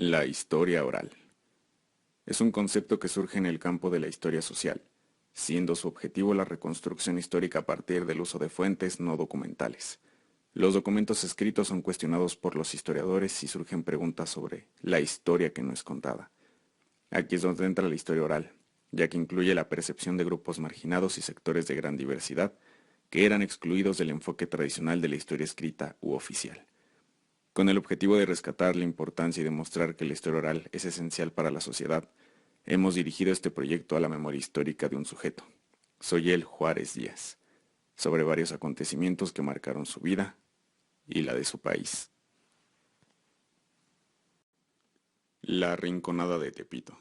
La historia oral. Es un concepto que surge en el campo de la historia social, siendo su objetivo la reconstrucción histórica a partir del uso de fuentes no documentales. Los documentos escritos son cuestionados por los historiadores y surgen preguntas sobre la historia que no es contada. Aquí es donde entra la historia oral, ya que incluye la percepción de grupos marginados y sectores de gran diversidad que eran excluidos del enfoque tradicional de la historia escrita u oficial. Con el objetivo de rescatar la importancia y demostrar que la historia oral es esencial para la sociedad, hemos dirigido este proyecto a la memoria histórica de un sujeto, Soyel Juárez Díaz, sobre varios acontecimientos que marcaron su vida y la de su país. La Rinconada de Tepito.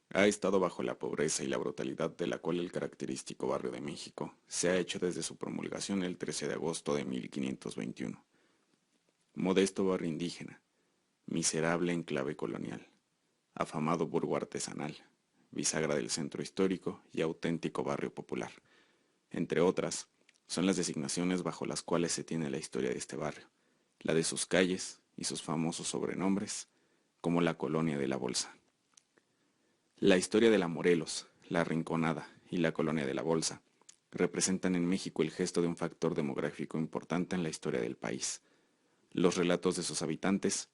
Ha estado bajo la pobreza y la brutalidad de la cual el característico barrio de México se ha hecho desde su promulgación el 13 de agosto de 1521. Modesto barrio indígena, miserable enclave colonial, afamado burgo artesanal, bisagra del centro histórico y auténtico barrio popular. Entre otras, son las designaciones bajo las cuales se tiene la historia de este barrio, la de sus calles y sus famosos sobrenombres, como la Colonia de la Bolsa. La historia de la Morelos, la Rinconada y la Colonia de la Bolsa representan en México el gesto de un factor demográfico importante en la historia del país. Los relatos de sus habitantes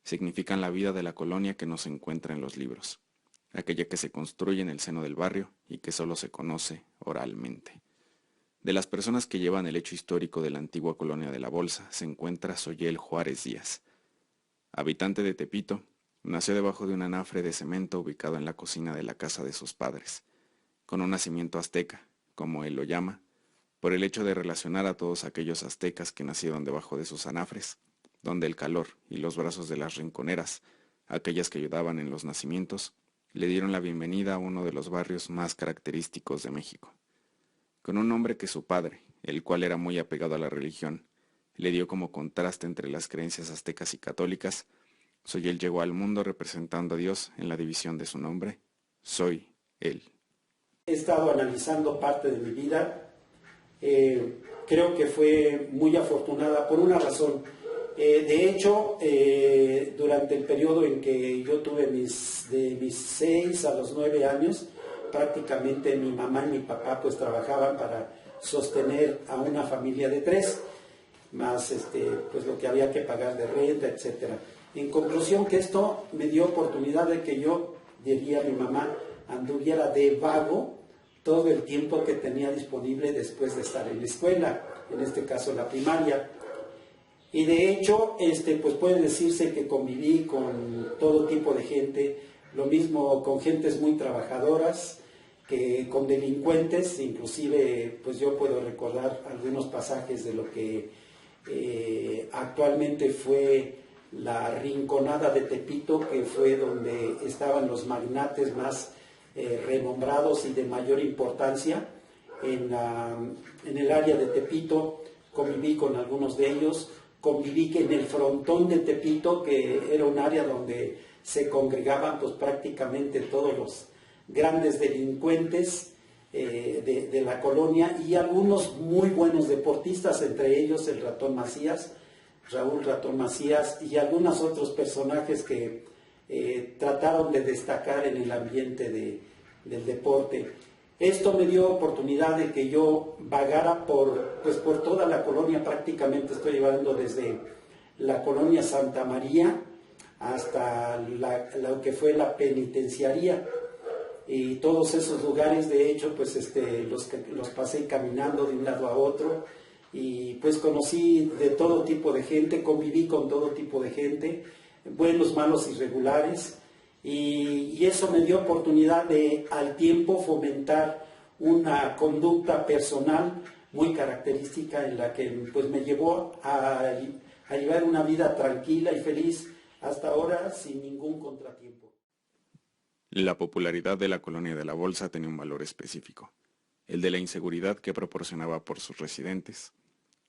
significan la vida de la colonia que no se encuentra en los libros, aquella que se construye en el seno del barrio y que solo se conoce oralmente. De las personas que llevan el hecho histórico de la antigua colonia de la Bolsa se encuentra Soyel Juárez Díaz. Habitante de Tepito, nació debajo de un anafre de cemento ubicado en la cocina de la casa de sus padres, con un nacimiento azteca, como él lo llama, por el hecho de relacionar a todos aquellos aztecas que nacieron debajo de sus anafres, donde el calor y los brazos de las rinconeras, aquellas que ayudaban en los nacimientos, le dieron la bienvenida a uno de los barrios más característicos de México. Con un nombre que su padre, el cual era muy apegado a la religión, le dio como contraste entre las creencias aztecas y católicas, Soyel llegó al mundo representando a Dios en la división de su nombre, Soy Él. He estado analizando parte de mi vida. Creo que fue muy afortunada por una razón. De hecho, durante el periodo en que yo tuve de mis 6 a los 9 años, prácticamente mi mamá y mi papá pues trabajaban para sostener a una familia de 3, más pues lo que había que pagar de renta, etcétera. En conclusión, que esto me dio oportunidad de que yo, diría mi mamá, anduviera de vago todo el tiempo que tenía disponible después de estar en la escuela, en este caso la primaria. Y de hecho, pues puede decirse que conviví con todo tipo de gente, lo mismo con gentes muy trabajadoras, que con delincuentes. Inclusive pues yo puedo recordar algunos pasajes de lo que actualmente fue la Rinconada de Tepito, que fue donde estaban los magnates más renombrados y de mayor importancia en el área de Tepito. Conviví con algunos de ellos, conviví que en el frontón de Tepito, que era un área donde se congregaban pues prácticamente todos los grandes delincuentes de la colonia, y algunos muy buenos deportistas, entre ellos el Ratón Macías, Raúl Ratón Macías, y algunos otros personajes que trataron de destacar en el ambiente del deporte. Esto me dio oportunidad de que yo vagara por toda la colonia. Prácticamente estoy llevando desde la colonia Santa María hasta lo que fue la penitenciaría, y todos esos lugares. De hecho pues los pasé caminando de un lado a otro, y pues conocí de todo tipo de gente, conviví con todo tipo de gente, buenos, malos y regulares, y eso me dio oportunidad de al tiempo fomentar una conducta personal muy característica, en la que pues me llevó a llevar una vida tranquila y feliz hasta ahora, sin ningún contratiempo. La popularidad de la Colonia de la Bolsa tenía un valor específico, el de la inseguridad que proporcionaba por sus residentes,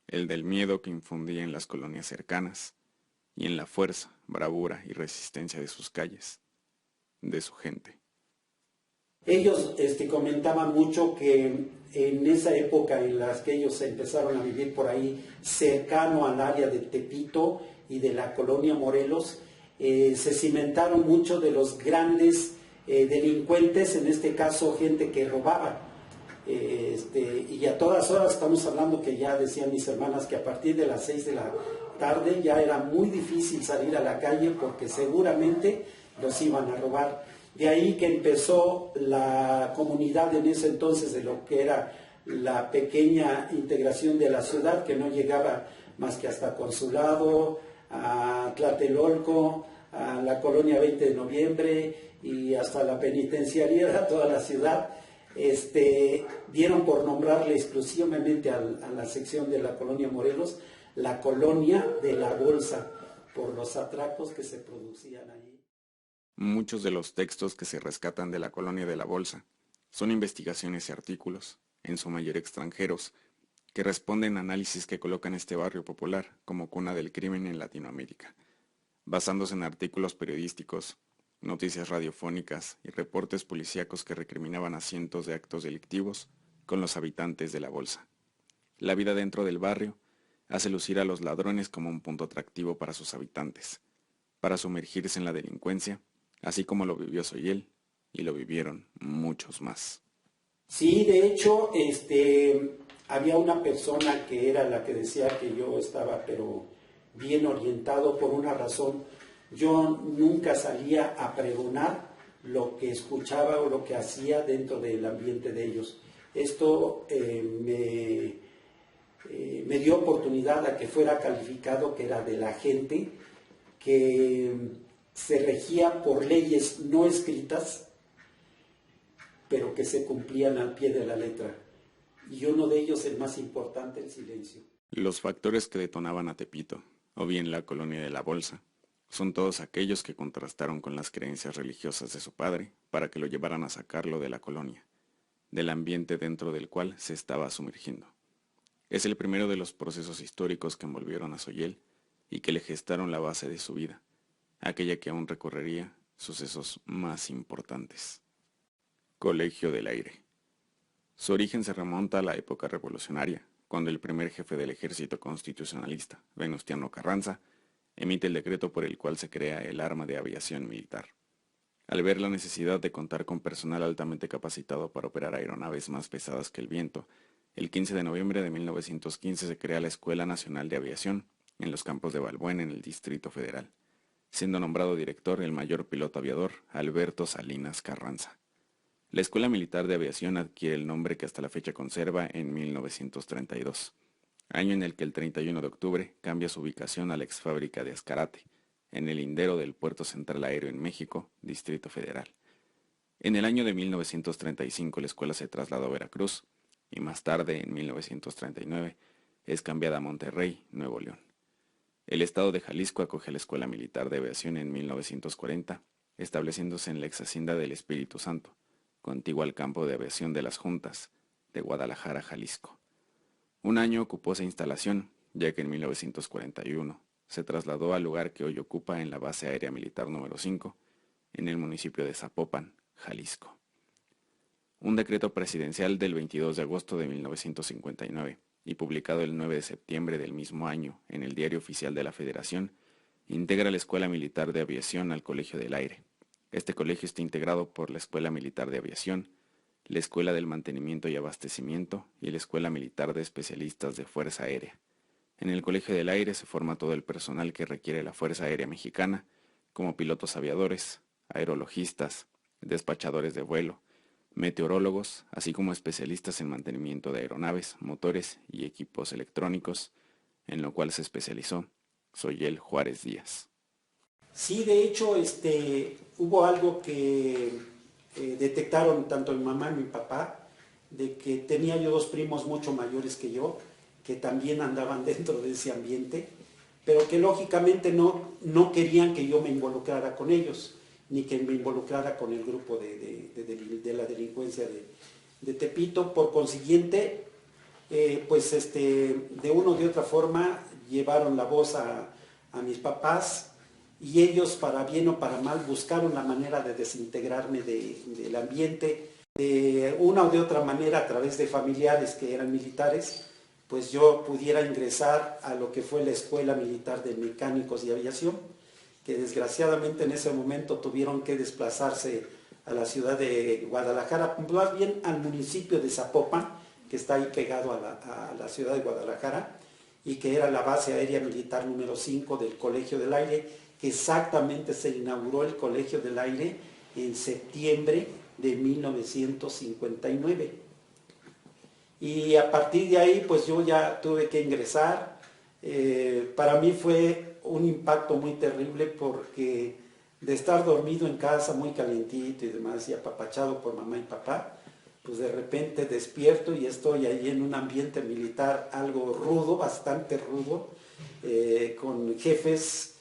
el del miedo que infundía en las colonias cercanas, y en la fuerza, bravura y resistencia de sus calles, de su gente. Ellos comentaban mucho que en esa época en las que ellos empezaron a vivir por ahí, cercano al área de Tepito y de la colonia Morelos, se cimentaron muchos de los grandes delincuentes, en este caso gente que robaba. Y a todas horas estamos hablando que ya decían mis hermanas que a partir de las 6 de la tarde ya era muy difícil salir a la calle porque seguramente los iban a robar. De ahí que empezó la comunidad en ese entonces de lo que era la pequeña integración de la ciudad, que no llegaba más que hasta Consulado, a Tlatelolco, a la colonia 20 de noviembre y hasta la penitenciaría de toda la ciudad. Dieron por nombrarle exclusivamente a la sección de la colonia Morelos, la colonia de la Bolsa, por los atracos que se producían ahí. Muchos de los textos que se rescatan de la colonia de la Bolsa son investigaciones y artículos, en su mayoría extranjeros, que responden a análisis que colocan este barrio popular como cuna del crimen en Latinoamérica, basándose en artículos periodísticos, noticias radiofónicas y reportes policíacos que recriminaban a cientos de actos delictivos con los habitantes de la Bolsa. La vida dentro del barrio hace lucir a los ladrones como un punto atractivo para sus habitantes, para sumergirse en la delincuencia, así como lo vivió Soyel y lo vivieron muchos más. Sí, de hecho, había una persona que era la que decía que yo estaba pero bien orientado por una razón. Yo nunca salía a pregonar lo que escuchaba o lo que hacía dentro del ambiente de ellos. Esto me dio oportunidad a que fuera calificado que era de la gente que se regía por leyes no escritas, pero que se cumplían al pie de la letra. Y uno de ellos, el más importante, el silencio. Los factores que detonaban a Tepito, o bien la colonia de la Bolsa, son todos aquellos que contrastaron con las creencias religiosas de su padre para que lo llevaran a sacarlo de la colonia, del ambiente dentro del cual se estaba sumergiendo. Es el primero de los procesos históricos que envolvieron a Soyel y que le gestaron la base de su vida, aquella que aún recorrería sucesos más importantes. Colegio del Aire. Su origen se remonta a la época revolucionaria, cuando el primer jefe del ejército constitucionalista, Venustiano Carranza, emite el decreto por el cual se crea el arma de aviación militar. Al ver la necesidad de contar con personal altamente capacitado para operar aeronaves más pesadas que el viento, el 15 de noviembre de 1915 se crea la Escuela Nacional de Aviación en los campos de Balbuena en el Distrito Federal, siendo nombrado director el mayor piloto aviador Alberto Salinas Carranza. La Escuela Militar de Aviación adquiere el nombre que hasta la fecha conserva en 1932, año en el que el 31 de octubre cambia su ubicación a la exfábrica de Azcarate, en el lindero del Puerto Central Aéreo en México, Distrito Federal. En el año de 1935 la escuela se trasladó a Veracruz y más tarde, en 1939, es cambiada a Monterrey, Nuevo León. El estado de Jalisco acoge la Escuela Militar de Aviación en 1940, estableciéndose en la ex hacienda del Espíritu Santo, contigua al campo de aviación de las Juntas, de Guadalajara, Jalisco. Un año ocupó esa instalación, ya que en 1941 se trasladó al lugar que hoy ocupa en la Base Aérea Militar número 5, en el municipio de Zapopan, Jalisco. Un decreto presidencial del 22 de agosto de 1959 y publicado el 9 de septiembre del mismo año en el Diario Oficial de la Federación, integra la Escuela Militar de Aviación al Colegio del Aire. Este colegio está integrado por la Escuela Militar de Aviación, la Escuela del Mantenimiento y Abastecimiento y la Escuela Militar de Especialistas de Fuerza Aérea. En el Colegio del Aire se forma todo el personal que requiere la Fuerza Aérea Mexicana, como pilotos aviadores, aerologistas, despachadores de vuelo, meteorólogos, así como especialistas en mantenimiento de aeronaves, motores y equipos electrónicos, en lo cual se especializó Soyel Juárez Díaz. Sí, de hecho, hubo algo que detectaron tanto mi mamá y mi papá, de que tenía yo dos primos mucho mayores que yo, que también andaban dentro de ese ambiente, pero que lógicamente no querían que yo me involucrara con ellos, ni que me involucrara con el grupo de la delincuencia de Tepito. Por consiguiente, de una u otra forma llevaron la voz a mis papás, y ellos, para bien o para mal, buscaron la manera de desintegrarme del ambiente. De una o de otra manera, a través de familiares que eran militares, pues yo pudiera ingresar a lo que fue la Escuela Militar de Mecánicos y Aviación, que desgraciadamente en ese momento tuvieron que desplazarse a la ciudad de Guadalajara, más bien al municipio de Zapopan, que está ahí pegado a la ciudad de Guadalajara, y que era la base aérea militar número 5 del Colegio del Aire, que exactamente se inauguró el Colegio del Aire en septiembre de 1959. Y a partir de ahí, pues yo ya tuve que ingresar. Para mí fue un impacto muy terrible porque de estar dormido en casa muy calientito y demás y apapachado por mamá y papá, pues de repente despierto y estoy ahí en un ambiente militar algo rudo, bastante rudo, con jefes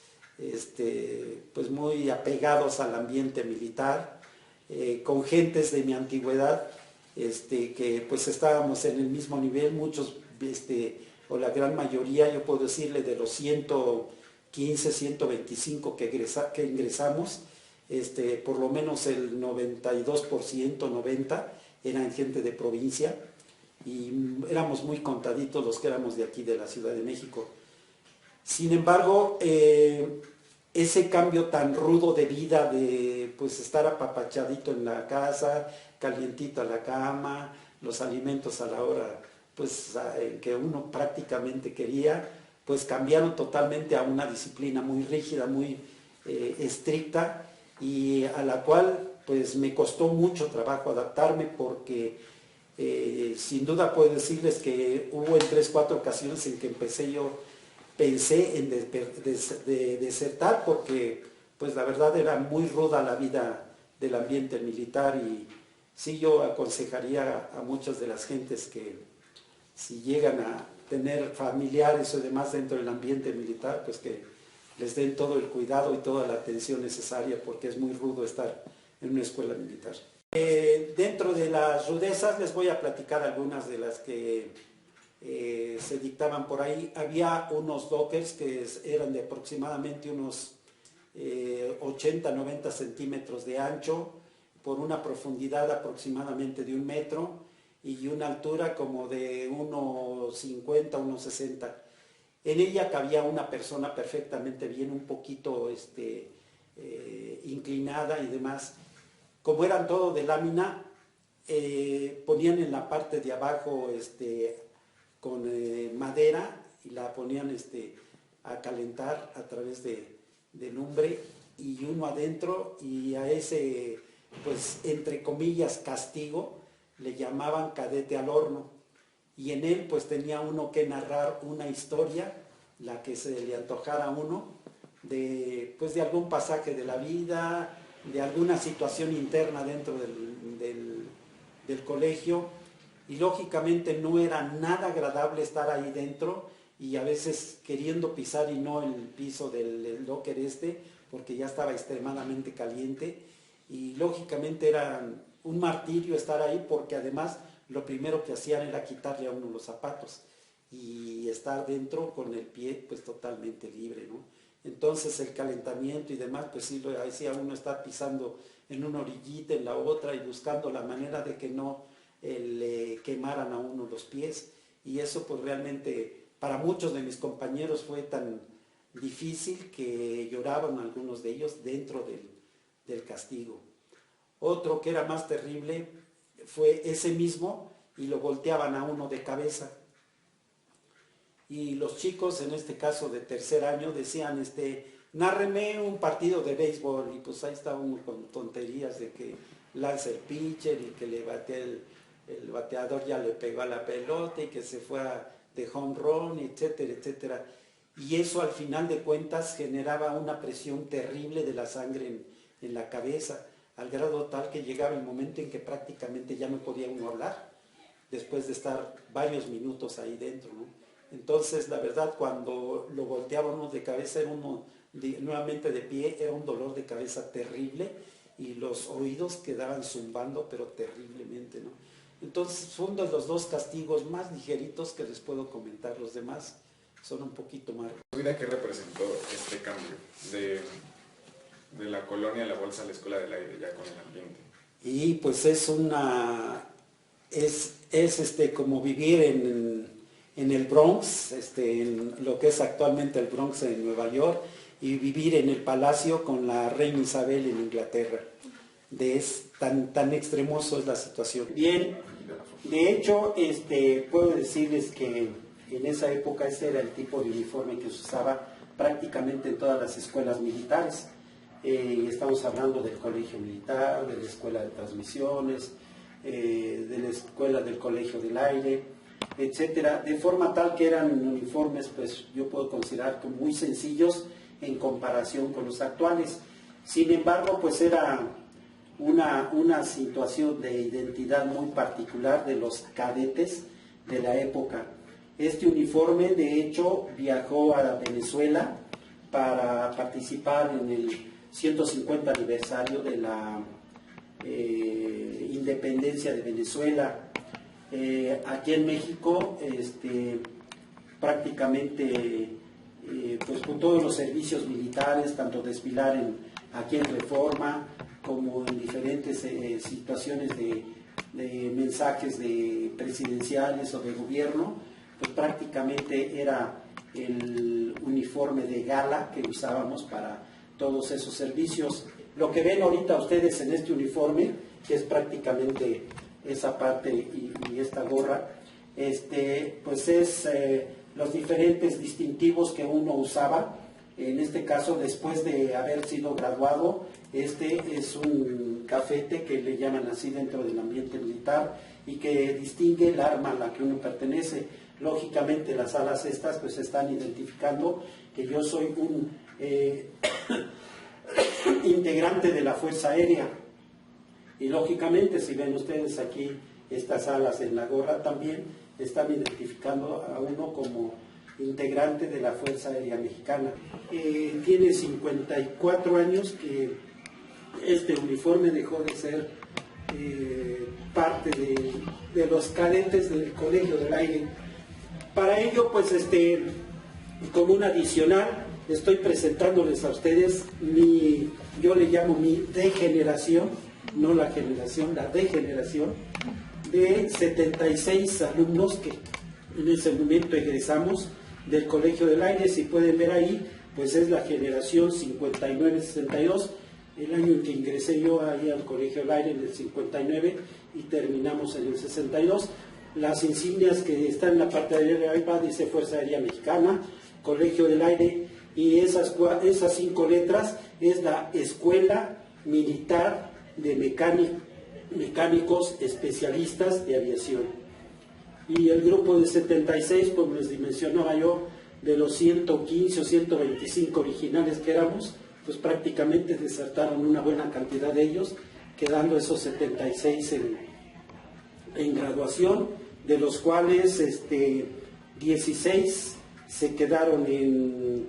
pues muy apegados al ambiente militar, con gentes de mi antigüedad, que pues estábamos en el mismo nivel, muchos, o la gran mayoría, yo puedo decirle, de los 115, 125 que ingresamos, por lo menos el 92%, 90%, eran gente de provincia, y éramos muy contaditos los que éramos de aquí, de la Ciudad de México. Sin embargo, ese cambio tan rudo de vida, de pues estar apapachadito en la casa, calientito a la cama, los alimentos a la hora pues que uno prácticamente quería, pues cambiaron totalmente a una disciplina muy rígida, muy estricta, y a la cual pues me costó mucho trabajo adaptarme, porque sin duda puedo decirles que hubo en 3, 4 ocasiones en que pensé en desertar, porque pues la verdad era muy ruda la vida del ambiente militar. Y sí, yo aconsejaría a muchas de las gentes que si llegan a tener familiares o demás dentro del ambiente militar, pues que les den todo el cuidado y toda la atención necesaria, porque es muy rudo estar en una escuela militar. Dentro de las rudezas les voy a platicar algunas de las que se dictaban por ahí. Había unos dockers que eran de aproximadamente unos 80, 90 centímetros de ancho, por una profundidad aproximadamente de 1 metro y una altura como de 1,50, 1,60. En ella cabía una persona perfectamente bien, un poquito inclinada y demás. Como eran todo de lámina, ponían en la parte de abajo con madera, y la ponían a calentar a través de lumbre, y uno adentro, y a ese, pues entre comillas, castigo, le llamaban cadete al horno, y en él pues tenía uno que narrar una historia, la que se le antojara a uno, pues de algún pasaje de la vida, de alguna situación interna dentro del colegio. Y lógicamente no era nada agradable estar ahí dentro, y a veces queriendo pisar y no el piso del locker porque ya estaba extremadamente caliente, y lógicamente era un martirio estar ahí, porque además lo primero que hacían era quitarle a uno los zapatos y estar dentro con el pie pues totalmente libre, ¿no? Entonces el calentamiento y demás, pues sí lo hacía uno estar pisando en una orillita, en la otra, y buscando la manera de que no le quemaran a uno los pies. Y eso pues realmente para muchos de mis compañeros fue tan difícil que lloraban algunos de ellos dentro del castigo. Otro que era más terrible fue ese mismo, y lo volteaban a uno de cabeza. Y los chicos, en este caso de tercer año, decían, nárreme un partido de béisbol, y pues ahí estaba uno con tonterías de que lanza el pitcher y que le batea el bateador ya le pegó a la pelota y que se fue de home run, etcétera, etcétera. Y eso al final de cuentas generaba una presión terrible de la sangre en la cabeza, al grado tal que llegaba el momento en que prácticamente ya no podía uno hablar, después de estar varios minutos ahí dentro, ¿no? Entonces, la verdad, cuando lo volteábamos de cabeza, era uno nuevamente de pie, era un dolor de cabeza terrible, y los oídos quedaban zumbando, pero terriblemente, ¿no? Entonces, son de los 2 castigos más ligeritos que les puedo comentar. Los demás son un poquito más. ¿Qué representó este cambio de la colonia a la bolsa a la escuela del aire, ya con el ambiente? Y pues es como vivir en el Bronx, en lo que es actualmente el Bronx en Nueva York, y vivir en el palacio con la reina Isabel en Inglaterra. Tan extremoso es la situación. Bien, de hecho, puedo decirles que en esa época ese era el tipo de uniforme que se usaba prácticamente en todas las escuelas militares. Estamos hablando del colegio militar, de la escuela de transmisiones, de la escuela del colegio del aire, etcétera, de forma tal que eran uniformes, pues yo puedo considerar que muy sencillos en comparación con los actuales. Sin embargo, pues era una situación de identidad muy particular de los cadetes de la época. Este uniforme, de hecho, viajó a Venezuela para participar en el 150 aniversario de la independencia de Venezuela. Aquí en México, prácticamente, pues con todos los servicios militares, tanto desfilar aquí en Reforma, como en diferentes situaciones de mensajes presidenciales o de gobierno, pues prácticamente era el uniforme de gala que usábamos para todos esos servicios. Lo que ven ahorita ustedes en este uniforme, que es prácticamente esa parte y esta gorra, pues es los diferentes distintivos que uno usaba. En este caso, después de haber sido graduado, es un cafete que le llaman así dentro del ambiente militar y que distingue el arma a la que uno pertenece. Lógicamente, las alas estas pues están identificando que yo soy un integrante de la Fuerza Aérea. Y lógicamente, si ven ustedes aquí estas alas en la gorra, también están identificando a uno como integrante de la Fuerza Aérea Mexicana. Tiene 54 años que este uniforme dejó de ser parte de los cadetes del Colegio del Aire. Para ello, pues, como un adicional, estoy presentándoles a ustedes yo le llamo mi degeneración, no la generación, la degeneración, de 76 alumnos que en ese momento egresamos del Colegio del Aire. Si pueden ver ahí, pues es la generación 59-62, el año en que ingresé yo ahí al Colegio del Aire, en el 59, y terminamos en el 62. Las insignias que están en la parte de arriba dice Fuerza Aérea Mexicana, Colegio del Aire, y esas 5 letras es la Escuela Militar de Mecánicos Especialistas de Aviación. Y el grupo de 76, pues les mencionaba yo, de los 115 o 125 originales que éramos, pues prácticamente desertaron una buena cantidad de ellos, quedando esos 76 en graduación, de los cuales 16 se quedaron en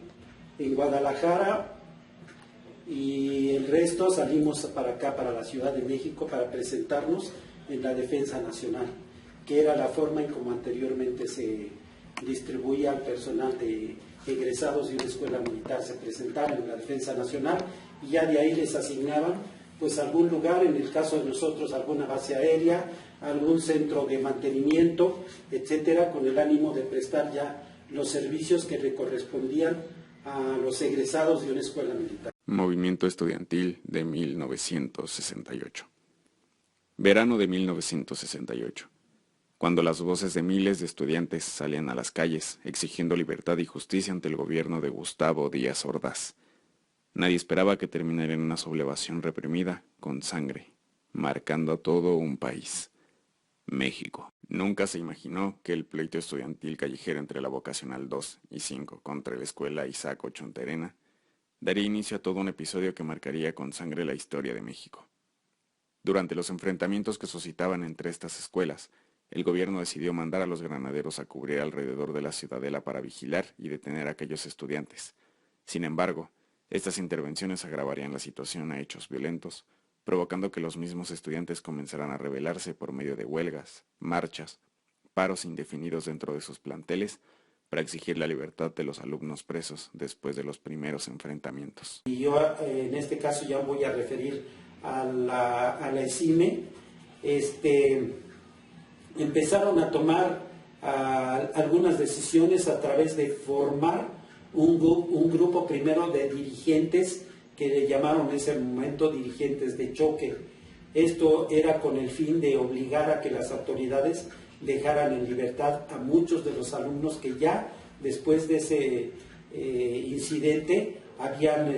Guadalajara, y el resto salimos para acá, para la Ciudad de México, para presentarnos en la Defensa Nacional, que era la forma en como anteriormente se distribuía al personal de egresados de una escuela militar. Se presentaban en la Defensa Nacional y ya de ahí les asignaban pues algún lugar, en el caso de nosotros alguna base aérea, algún centro de mantenimiento, etcétera, con el ánimo de prestar ya los servicios que le correspondían a los egresados de una escuela militar. Movimiento estudiantil de 1968. Verano de 1968, cuando las voces de miles de estudiantes salían a las calles exigiendo libertad y justicia ante el gobierno de Gustavo Díaz Ordaz. Nadie esperaba que terminara en una sublevación reprimida con sangre, marcando a todo un país. México. Nunca se imaginó que el pleito estudiantil callejero entre la Vocacional 2 y 5 contra la escuela Isaac Ochonterena daría inicio a todo un episodio que marcaría con sangre la historia de México. Durante los enfrentamientos que suscitaban entre estas escuelas, el gobierno decidió mandar a los granaderos a cubrir alrededor de la ciudadela para vigilar y detener a aquellos estudiantes. Sin embargo, estas intervenciones agravarían la situación a hechos violentos, provocando que los mismos estudiantes comenzaran a rebelarse por medio de huelgas, marchas, paros indefinidos dentro de sus planteles, para exigir la libertad de los alumnos presos después de los primeros enfrentamientos. Y yo en este caso ya voy a referir a la ESIME. Empezaron a tomar algunas decisiones a través de formar un grupo primero de dirigentes que le llamaron en ese momento dirigentes de choque. Esto era con el fin de obligar a que las autoridades dejaran en libertad a muchos de los alumnos que ya después de ese incidente habían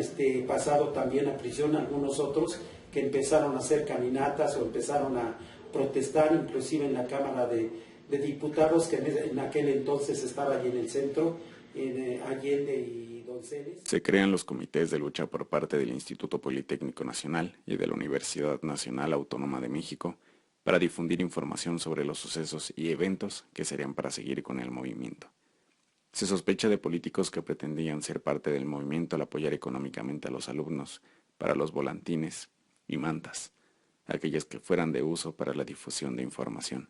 pasado también a prisión, algunos otros que empezaron a hacer caminatas o empezaron a protestar, inclusive en la Cámara de Diputados, que en aquel entonces estaba allí en el centro, en Allende y Donceles. Se crean los comités de lucha por parte del Instituto Politécnico Nacional y de la Universidad Nacional Autónoma de México para difundir información sobre los sucesos y eventos que serían para seguir con el movimiento. Se sospecha de políticos que pretendían ser parte del movimiento al apoyar económicamente a los alumnos para los volantines y mantas, aquellas que fueran de uso para la difusión de información.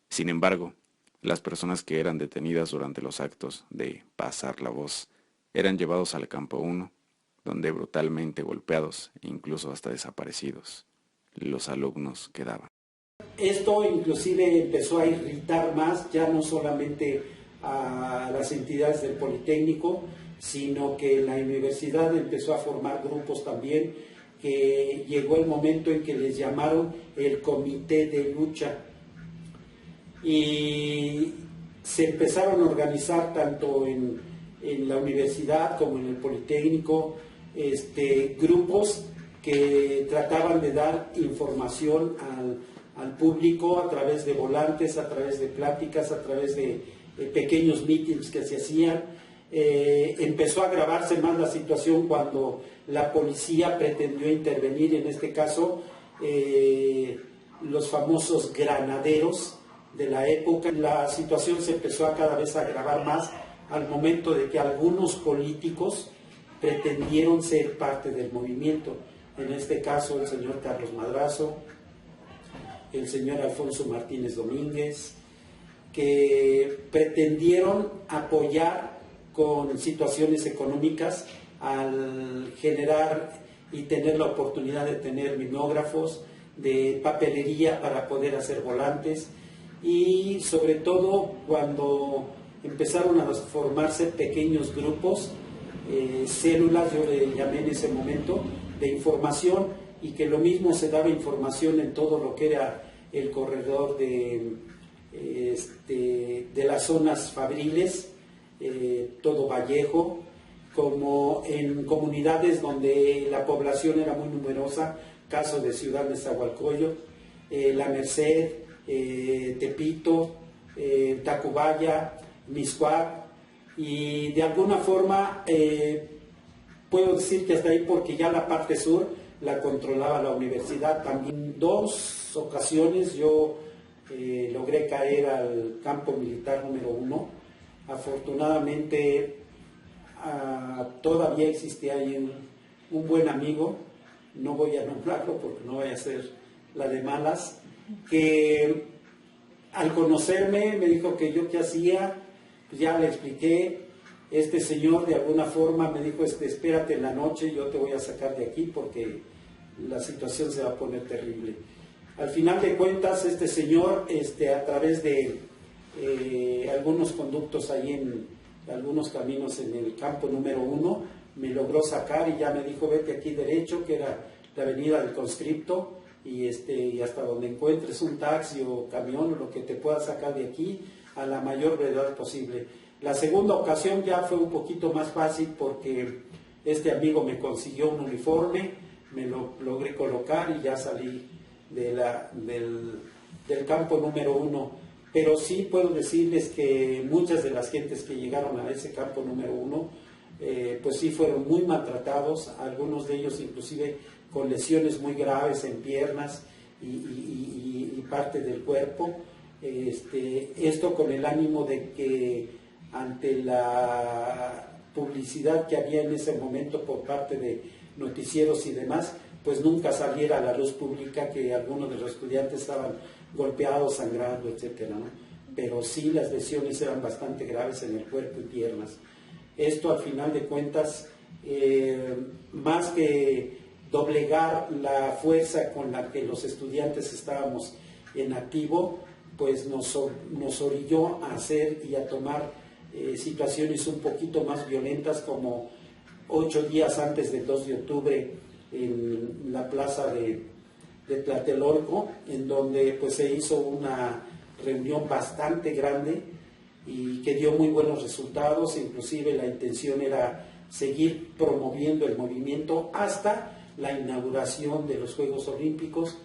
Sin embargo, las personas que eran detenidas durante los actos de pasar la voz eran llevados al campo 1, donde brutalmente golpeados e incluso hasta desaparecidos, los alumnos quedaban. Esto inclusive empezó a irritar más, ya no solamente a las entidades del Politécnico, sino que la universidad empezó a formar grupos también, que llegó el momento en que les llamaron el Comité de Lucha. Y se empezaron a organizar tanto en la universidad como en el Politécnico, grupos que trataban de dar información al público a través de volantes, a través de pláticas, a través de pequeños mítines que se hacían. Empezó a agravarse más la situación cuando la policía pretendió intervenir, en este caso los famosos granaderos de la época. La situación se empezó a cada vez a agravar más al momento de que algunos políticos pretendieron ser parte del movimiento. En este caso el señor Carlos Madrazo, el señor Alfonso Martínez Domínguez, que pretendieron apoyar con situaciones económicas al generar y tener la oportunidad de tener mimeógrafos, de papelería para poder hacer volantes, y sobre todo cuando empezaron a formarse pequeños grupos, células, yo le llamé en ese momento, de información, y que lo mismo se daba información en todo lo que era el corredor de las zonas fabriles, todo Vallejo, como en comunidades donde la población era muy numerosa, caso de Ciudad Nezahualcóyotl, La Merced, Tepito, Tacubaya, Mixcoac, y de alguna forma puedo decir que hasta ahí, porque ya la parte sur la controlaba la universidad. También 2 ocasiones yo logré caer al campo militar número 1. Afortunadamente todavía existía ahí un buen amigo, no voy a nombrarlo porque no voy a hacer la de malas, que al conocerme me dijo que yo qué hacía. Pues ya le expliqué. Este señor de alguna forma me dijo, espérate en la noche, yo te voy a sacar de aquí porque la situación se va a poner terrible. Al final de cuentas, este señor, a través de algunos conductos ahí en algunos caminos en el campo número 1, me logró sacar y ya me dijo, vete aquí derecho, que era la avenida del Conscripto, y hasta donde encuentres un taxi o camión o lo que te pueda sacar de aquí a la mayor brevedad posible. La segunda ocasión ya fue un poquito más fácil porque este amigo me consiguió un uniforme, me lo logré colocar y ya salí del campo número 1. Pero sí puedo decirles que muchas de las gentes que llegaron a ese campo número 1, pues sí fueron muy maltratados, algunos de ellos inclusive con lesiones muy graves en piernas y parte del cuerpo. Esto con el ánimo de que ante la publicidad que había en ese momento por parte de noticieros y demás, pues nunca saliera a la luz pública que algunos de los estudiantes estaban golpeados, sangrando, etcétera, ¿no? Pero sí las lesiones eran bastante graves en el cuerpo y piernas. Esto al final de cuentas, más que doblegar la fuerza con la que los estudiantes estábamos en activo, pues nos orilló a hacer y a tomar situaciones un poquito más violentas, como 8 días antes del 2 de octubre en la plaza de Tlatelolco, en donde pues se hizo una reunión bastante grande y que dio muy buenos resultados. Inclusive la intención era seguir promoviendo el movimiento hasta la inauguración de los Juegos Olímpicos,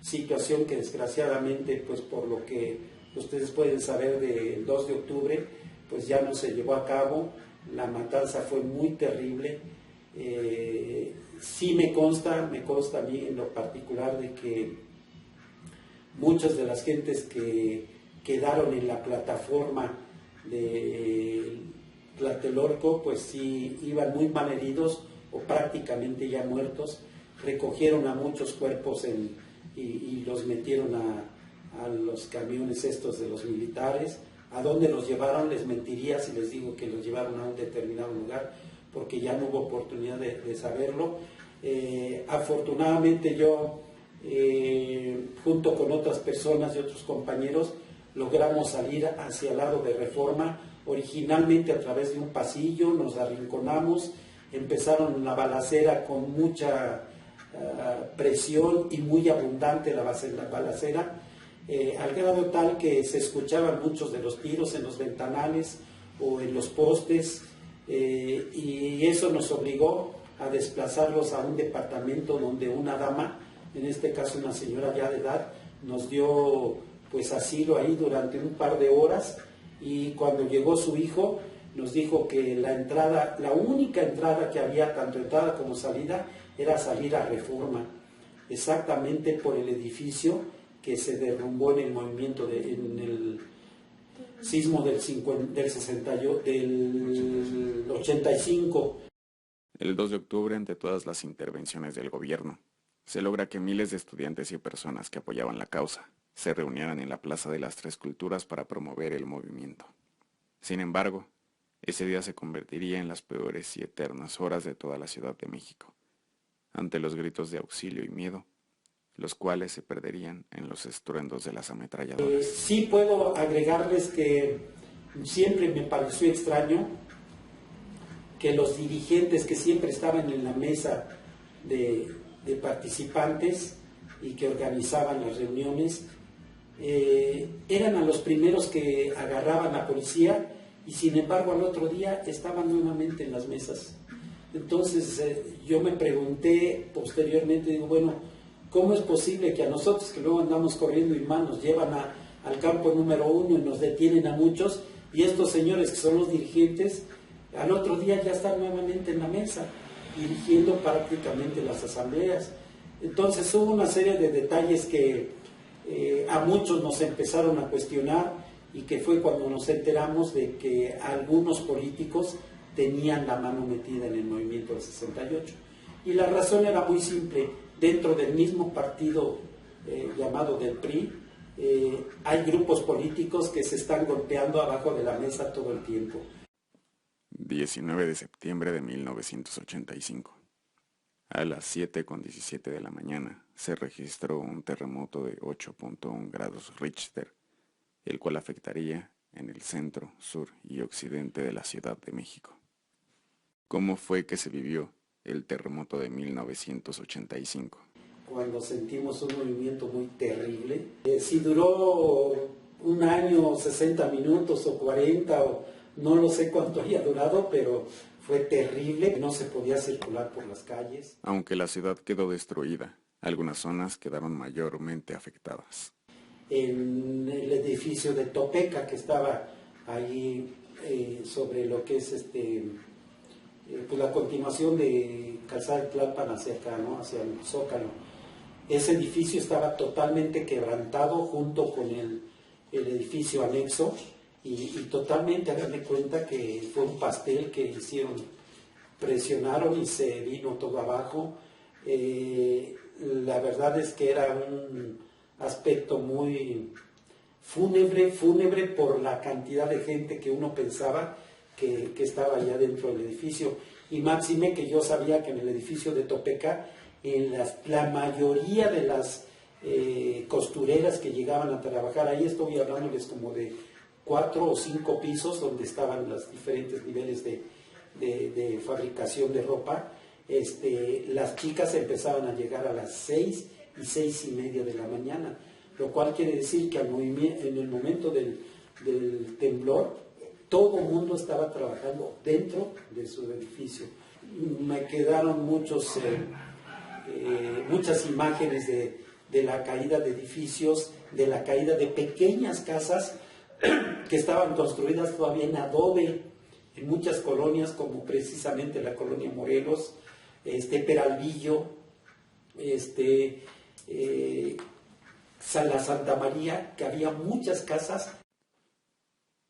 situación que desgraciadamente, pues por lo que ustedes pueden saber del 2 de octubre, pues ya no se llevó a cabo. La matanza fue muy terrible. Sí me consta a mí en lo particular de que muchas de las gentes que quedaron en la plataforma de Tlatelolco, pues sí iban muy mal heridos o prácticamente ya muertos. Recogieron a muchos cuerpos y los metieron a los camiones estos de los militares. ¿A dónde los llevaron? Les mentiría si les digo que los llevaron a un determinado lugar, porque ya no hubo oportunidad de saberlo. Afortunadamente yo, junto con otras personas y otros compañeros, logramos salir hacia el lado de Reforma, originalmente a través de un pasillo. Nos arrinconamos, empezaron la balacera con mucha presión y muy abundante la balacera, al grado tal que se escuchaban muchos de los tiros en los ventanales o en los postes, y eso nos obligó a desplazarlos a un departamento donde una dama, en este caso una señora ya de edad, nos dio pues asilo ahí durante un par de horas, y cuando llegó su hijo nos dijo que la única entrada que había, tanto entrada como salida, era salir a Reforma, exactamente por el edificio que se derrumbó en el movimiento, en el sismo del 85. El 2 de octubre, ante todas las intervenciones del gobierno, se logra que miles de estudiantes y personas que apoyaban la causa se reunieran en la Plaza de las Tres Culturas para promover el movimiento. Sin embargo, ese día se convertiría en las peores y eternas horas de toda la Ciudad de México, ante los gritos de auxilio y miedo, los cuales se perderían en los estruendos de las ametralladoras. Sí puedo agregarles que siempre me pareció extraño que los dirigentes que siempre estaban en la mesa de participantes y que organizaban las reuniones, eran a los primeros que agarraban a la policía, y sin embargo al otro día estaban nuevamente en las mesas. Entonces yo me pregunté posteriormente, digo, bueno, ¿cómo es posible que a nosotros, que luego andamos corriendo y más, nos llevan al campo número 1 y nos detienen a muchos, y estos señores que son los dirigentes, al otro día ya están nuevamente en la mesa, dirigiendo prácticamente las asambleas? Entonces hubo una serie de detalles que a muchos nos empezaron a cuestionar, y que fue cuando nos enteramos de que algunos políticos tenían la mano metida en el movimiento del 68. Y la razón era muy simple: dentro del mismo partido llamado del PRI, hay grupos políticos que se están golpeando abajo de la mesa todo el tiempo. 19 de septiembre de 1985. A las 7:17 de la mañana se registró un terremoto de 8.1 grados Richter, el cual afectaría en el centro, sur y occidente de la Ciudad de México. ¿Cómo fue que se vivió el terremoto de 1985? Cuando sentimos un movimiento muy terrible. Si duró un año, 60 minutos o 40, o no lo sé cuánto haya durado, pero fue terrible. No se podía circular por las calles. Aunque la ciudad quedó destruida, algunas zonas quedaron mayormente afectadas. En el edificio de Topeca, que estaba ahí sobre lo que es pues la continuación de Calzada de Tlalpan hacia acá, ¿no? Hacia el Zócalo. Ese edificio estaba totalmente quebrantado junto con el edificio anexo, y totalmente, háganme cuenta que fue un pastel que hicieron, presionaron y se vino todo abajo. La verdad es que era un aspecto muy fúnebre por la cantidad de gente que uno pensaba que estaba allá dentro del edificio, y máxime que yo sabía que en el edificio de Topeca, la mayoría de las costureras que llegaban a trabajar ahí, estoy hablándoles como de 4 o 5 pisos donde estaban los diferentes niveles de fabricación de ropa. Las chicas empezaban a llegar a las 6 y 6:30 de la mañana, lo cual quiere decir que en el momento del temblor todo el mundo estaba trabajando dentro de su edificio. Me quedaron muchas imágenes de la caída de edificios, de la caída de pequeñas casas que estaban construidas todavía en adobe en muchas colonias, como precisamente la colonia Morelos, Peralvillo, la Santa María, que había muchas casas.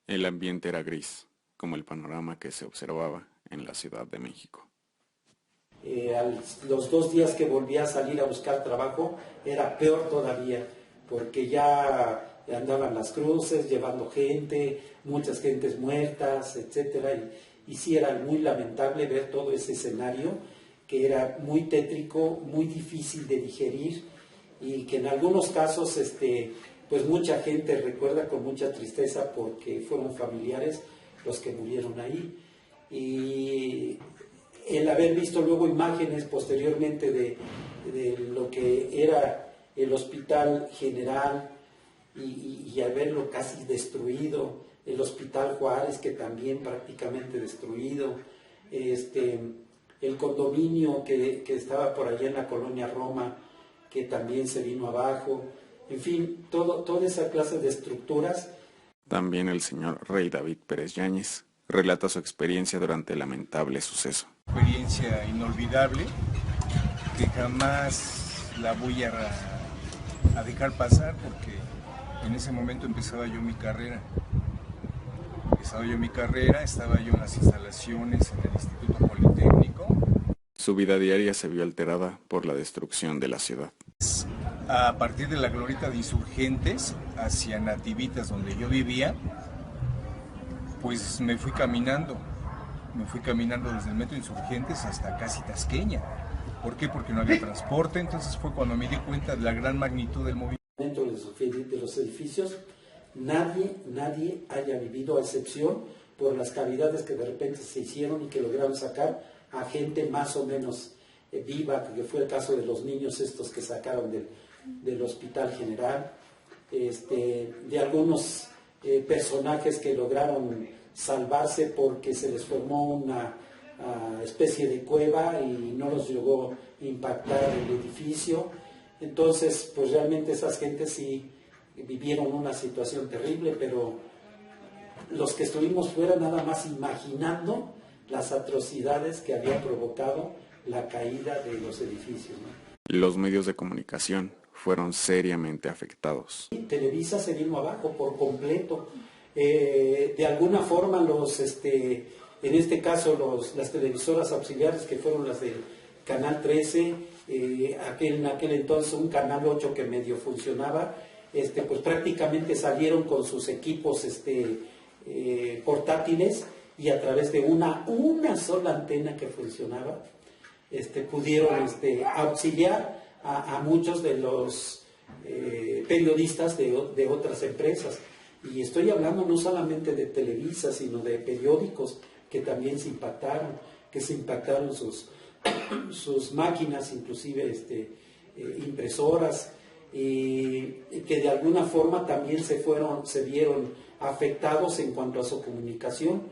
El ambiente era gris, como el panorama que se observaba en la Ciudad de México. Los 2 días que volví a salir a buscar trabajo era peor todavía, porque ya andaban las cruces llevando gente, muchas gentes muertas, etcétera, y sí era muy lamentable ver todo ese escenario, que era muy tétrico, muy difícil de digerir, y que en algunos casos pues mucha gente recuerda con mucha tristeza porque fueron familiares los que murieron ahí. Y el haber visto luego imágenes posteriormente de lo que era el Hospital General y al verlo casi destruido, el Hospital Juárez, que también prácticamente destruido, el condominio que estaba por allá en la colonia Roma, que también se vino abajo, en fin, toda esa clase de estructuras. También el señor Rey David Pérez Yáñez relata su experiencia durante el lamentable suceso. Experiencia inolvidable que jamás la voy a dejar pasar, porque en ese momento empezaba yo mi carrera. Estaba yo en las instalaciones en el Instituto Politécnico. Su vida diaria se vio alterada por la destrucción de la ciudad. A partir de la glorieta de Insurgentes hacia Nativitas, donde yo vivía, pues me fui caminando desde el metro Insurgentes hasta casi Tasqueña. ¿Por qué? Porque no había transporte. Entonces fue cuando me di cuenta de la gran magnitud del movimiento. Dentro de los edificios nadie haya vivido, a excepción por las cavidades que de repente se hicieron y que lograron sacar a gente más o menos viva, que fue el caso de los niños estos que sacaron del Hospital General, de algunos personajes que lograron salvarse porque se les formó una especie de cueva y no los llegó a impactar el edificio. Entonces, pues realmente esas gentes sí vivieron una situación terrible, pero los que estuvimos fuera nada más imaginando las atrocidades que había provocado la caída de los edificios, ¿no? Los medios de comunicación fueron seriamente afectados. Televisa se vino abajo por completo. De alguna forma en este caso las televisoras auxiliares, que fueron las del Canal 13, en aquel entonces un Canal 8 que medio funcionaba, pues prácticamente salieron con sus equipos portátiles, y a través de una sola antena que funcionaba, pudieron auxiliar a muchos de los periodistas de otras empresas. Y estoy hablando no solamente de Televisa, sino de periódicos que también se impactaron sus máquinas, inclusive impresoras, y que de alguna forma también se vieron afectados en cuanto a su comunicación.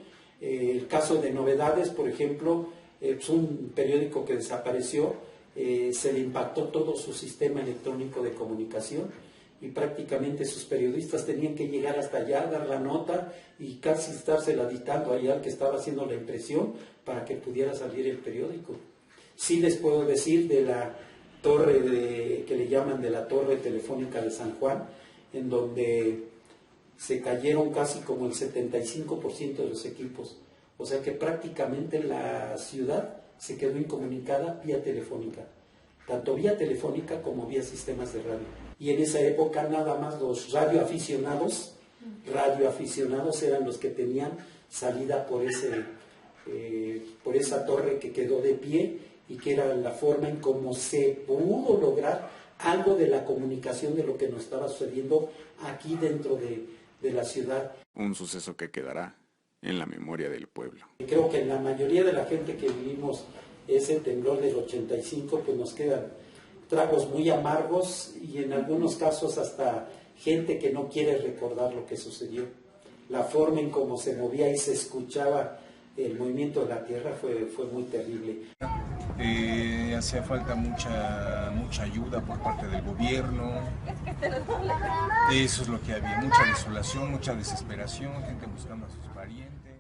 El caso de Novedades, por ejemplo, es un periódico que desapareció, se le impactó todo su sistema electrónico de comunicación, y prácticamente sus periodistas tenían que llegar hasta allá, dar la nota y casi estársela dictando allá al que estaba haciendo la impresión para que pudiera salir el periódico. Sí les puedo decir de la torre que le llaman de la torre telefónica de San Juan, en donde se cayeron casi como el 75% de los equipos. O sea que prácticamente la ciudad se quedó incomunicada vía telefónica, tanto vía telefónica como vía sistemas de radio. Y en esa época nada más los radioaficionados eran los que tenían salida por esa torre que quedó de pie, y que era la forma en cómo se pudo lograr algo de la comunicación de lo que nos estaba sucediendo aquí dentro de la ciudad. Un suceso que quedará en la memoria del pueblo. Creo que en la mayoría de la gente que vivimos ese temblor del 85, pues nos quedan tragos muy amargos y en algunos casos hasta gente que no quiere recordar lo que sucedió. La forma en cómo se movía y se escuchaba el movimiento de la tierra fue muy terrible. Hacía falta mucha ayuda por parte del gobierno. Eso es lo que había, mucha desolación, mucha desesperación, gente buscando a sus parientes.